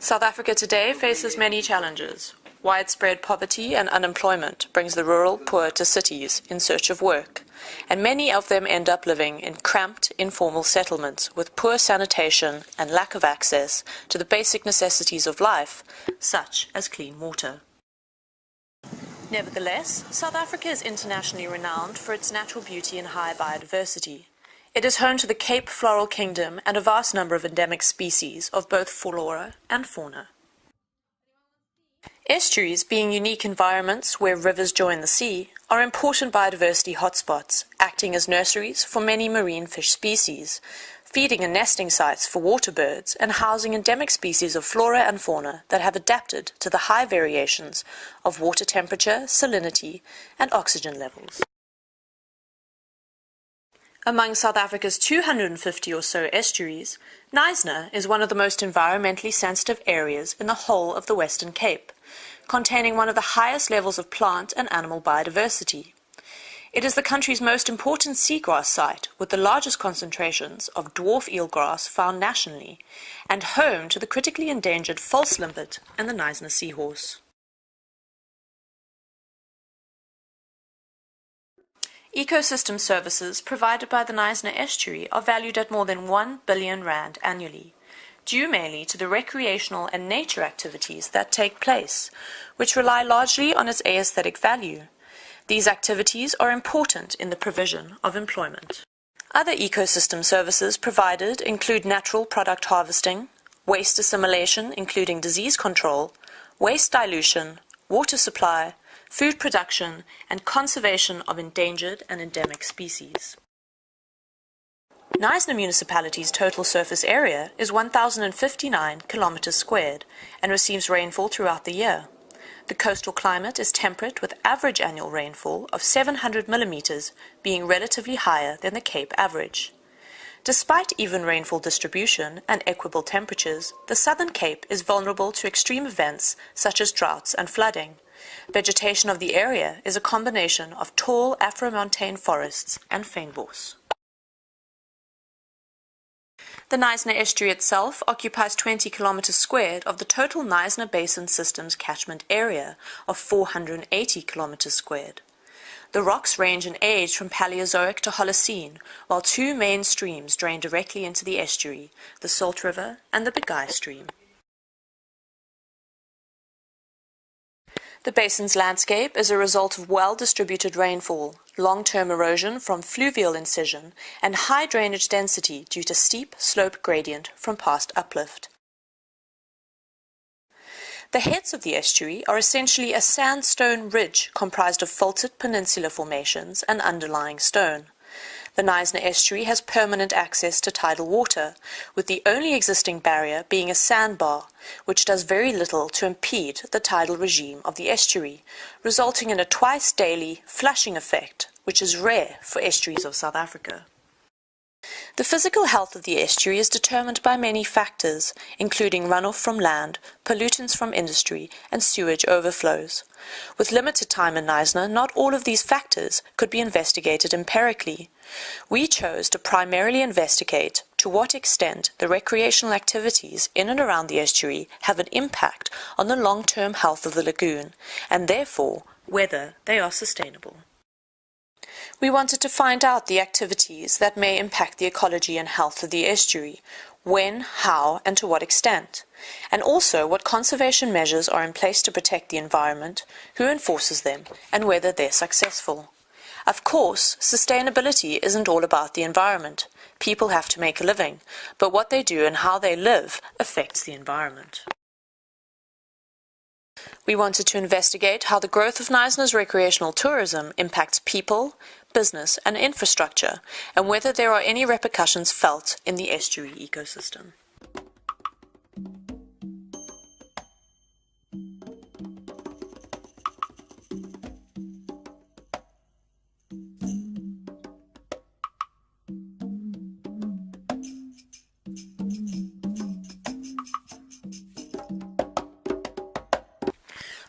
South Africa today faces many challenges. Widespread poverty and unemployment brings the rural poor to cities in search of work, and many of them end up living in cramped, informal settlements with poor sanitation and lack of access to the basic necessities of life, such as clean water. Nevertheless, South Africa is internationally renowned for its natural beauty and high biodiversity. It is home to the Cape Floral Kingdom and a vast number of endemic species of both flora and fauna. Estuaries, being unique environments where rivers join the sea, are important biodiversity hotspots, acting as nurseries for many marine fish species, feeding and nesting sites for water birds, and housing endemic species of flora and fauna that have adapted to the high variations of water temperature, salinity, and oxygen levels. Among South Africa's 250 or so estuaries, Knysna is one of the most environmentally sensitive areas in the whole of the Western Cape, containing one of the highest levels of plant and animal biodiversity. It is the country's most important seagrass site, with the largest concentrations of dwarf eelgrass found nationally, and home to the critically endangered false limpet and the Knysna seahorse. Ecosystem services provided by the Knysna estuary are valued at more than R1 billion annually, due mainly to the recreational and nature activities that take place, which rely largely on its aesthetic value. These activities are important in the provision of employment. Other ecosystem services provided include natural product harvesting, waste assimilation including disease control, waste dilution, water supply, food production, and conservation of endangered and endemic species. Knysna municipality's total surface area is 1,059 kilometers squared and receives rainfall throughout the year. The coastal climate is temperate with average annual rainfall of 700 millimeters, being relatively higher than the Cape average. Despite even rainfall distribution and equable temperatures, the Southern Cape is vulnerable to extreme events such as droughts and flooding. Vegetation of the area is a combination of tall Afromontane forests and fynbos. The Knysna estuary itself occupies 20 kilometers squared of the total Knysna Basin System's catchment area of 480 kilometers squared. The rocks range in age from Paleozoic to Holocene, while two main streams drain directly into the estuary, the Salt River and the Bigai stream. The basin's landscape is a result of well-distributed rainfall, long-term erosion from fluvial incision, and high drainage density due to steep slope gradient from past uplift. The heads of the estuary are essentially a sandstone ridge comprised of faulted peninsula formations and underlying stone. The Knysna estuary has permanent access to tidal water, with the only existing barrier being a sandbar, which does very little to impede the tidal regime of the estuary, resulting in a twice-daily flushing effect, which is rare for estuaries of South Africa. The physical health of the estuary is determined by many factors, including runoff from land, pollutants from industry, and sewage overflows. With limited time in Knysna, not all of these factors could be investigated empirically. We chose to primarily investigate to what extent the recreational activities in and around the estuary have an impact on the long-term health of the lagoon, and therefore whether they are sustainable. We wanted to find out the activities that may impact the ecology and health of the estuary, when, how, and to what extent, and also what conservation measures are in place to protect the environment, who enforces them, and whether they're successful. Of course, sustainability isn't all about the environment. People have to make a living, but what they do and how they live affects the environment. We wanted to investigate how the growth of Knysna's recreational tourism impacts people, business, and infrastructure, and whether there are any repercussions felt in the estuary ecosystem.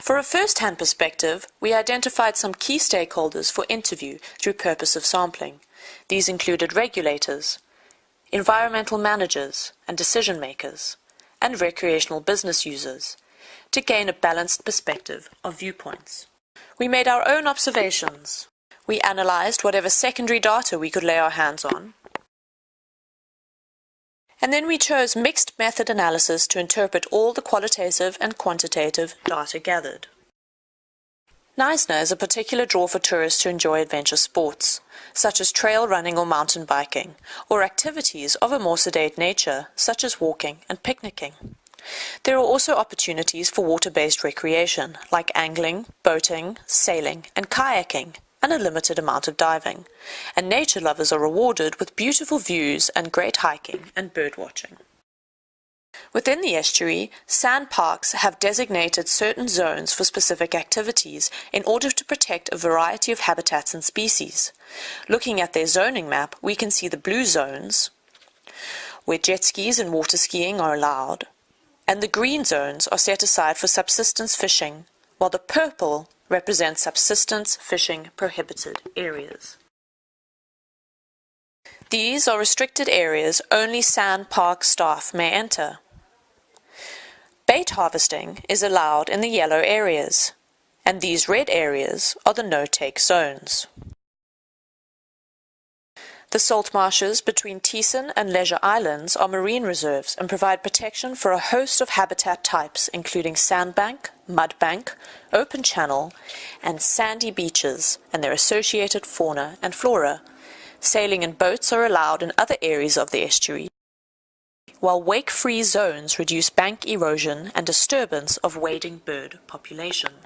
For a first-hand perspective, we identified some key stakeholders for interview through purpose of sampling. These included regulators, environmental managers and decision-makers, and recreational business users, to gain a balanced perspective of viewpoints. We made our own observations. We analysed whatever secondary data we could lay our hands on, and then we chose mixed method analysis to interpret all the qualitative and quantitative data gathered. Knysna is a particular draw for tourists who enjoy adventure sports, such as trail running or mountain biking, or activities of a more sedate nature, such as walking and picnicking. There are also opportunities for water-based recreation, like angling, boating, sailing, and kayaking, and a limited amount of diving, and nature lovers are rewarded with beautiful views and great hiking and birdwatching. Within the estuary, sand parks have designated certain zones for specific activities in order to protect a variety of habitats and species. Looking at their zoning map, we can see the blue zones, where jet skis and water skiing are allowed, and the green zones are set aside for subsistence fishing, while the purple represent subsistence fishing prohibited areas. These are restricted areas only sand park staff may enter. Bait harvesting is allowed in the yellow areas, and these red areas are the no-take zones. The salt marshes between Knysna and Leisure Islands are marine reserves and provide protection for a host of habitat types, including sandbank, mudbank, open channel, and sandy beaches, and their associated fauna and flora. Sailing in boats are allowed in other areas of the estuary, while wake-free zones reduce bank erosion and disturbance of wading bird populations.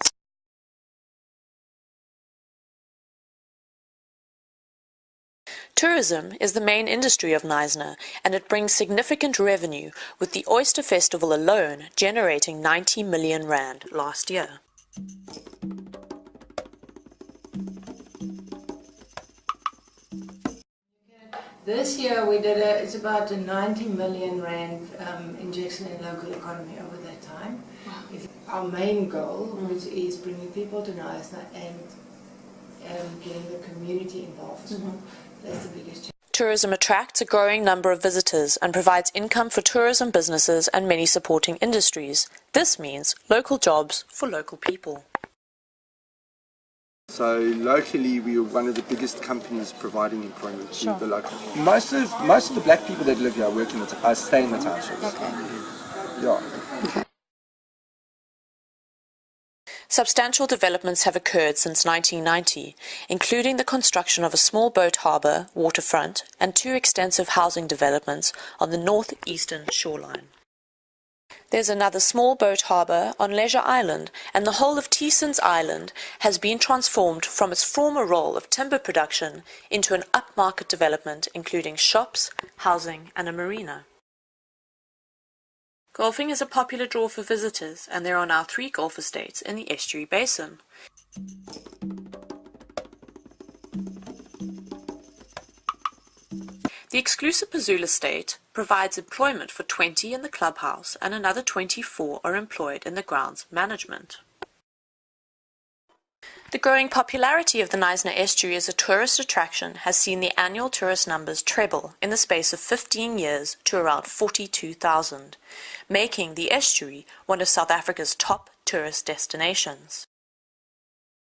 Tourism is the main industry of Knysna, and it brings significant revenue, with the Oyster Festival alone generating 90 million rand last year. This year we did it's about a 90 million rand injection in local economy over that time. Wow. Our main goal, which is bringing people to Knysna and getting the community involved as well. That's the biggest challenge. Tourism attracts a growing number of visitors and provides income for tourism businesses and many supporting industries. This means local jobs for local people. So locally, we are one of the biggest companies providing employment to the local. Most of the black people that live here work stay in the townships. Okay. Yeah. Okay. Substantial developments have occurred since 1990, including the construction of a small boat harbour, waterfront, and 2 extensive housing developments on the north-eastern shoreline. There's another small boat harbour on Leisure Island, and the whole of Knysna's Island has been transformed from its former role of timber production into an upmarket development including shops, housing, and a marina. Golfing is a popular draw for visitors, and there are now 3 golf estates in the estuary basin. The exclusive Pazula estate provides employment for 20 in the clubhouse, and another 24 are employed in the grounds management. The growing popularity of the Knysna estuary as a tourist attraction has seen the annual tourist numbers treble in the space of 15 years to around 42,000, making the estuary one of South Africa's top tourist destinations.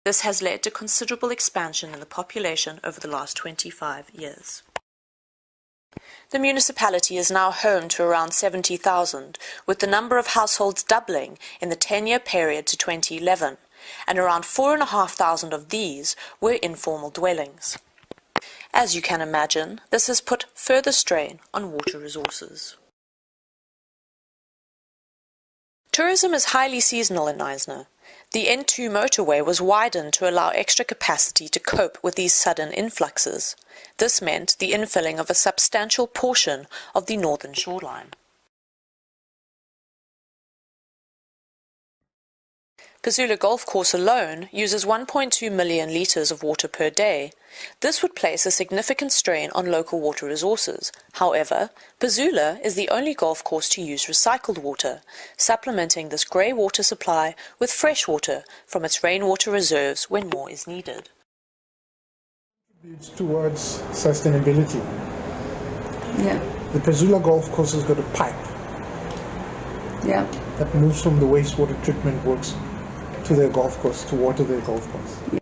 This has led to considerable expansion in the population over the last 25 years. The municipality is now home to around 70,000, with the number of households doubling in the 10-year period to 2011, and around 4,500 of these were informal dwellings. As you can imagine, this has put further strain on water resources. Tourism is highly seasonal in Knysna. The N2 motorway was widened to allow extra capacity to cope with these sudden influxes. This meant the infilling of a substantial portion of the northern shoreline. Pazula Golf Course alone uses 1.2 million litres of water per day. This would place a significant strain on local water resources. However, Pazula is the only golf course to use recycled water, supplementing this grey water supply with fresh water from its rainwater reserves when more is needed. It's towards sustainability. Yeah. The Pazula Golf Course has got a pipe Yeah. that moves from the wastewater treatment works to their golf course, to water their golf course.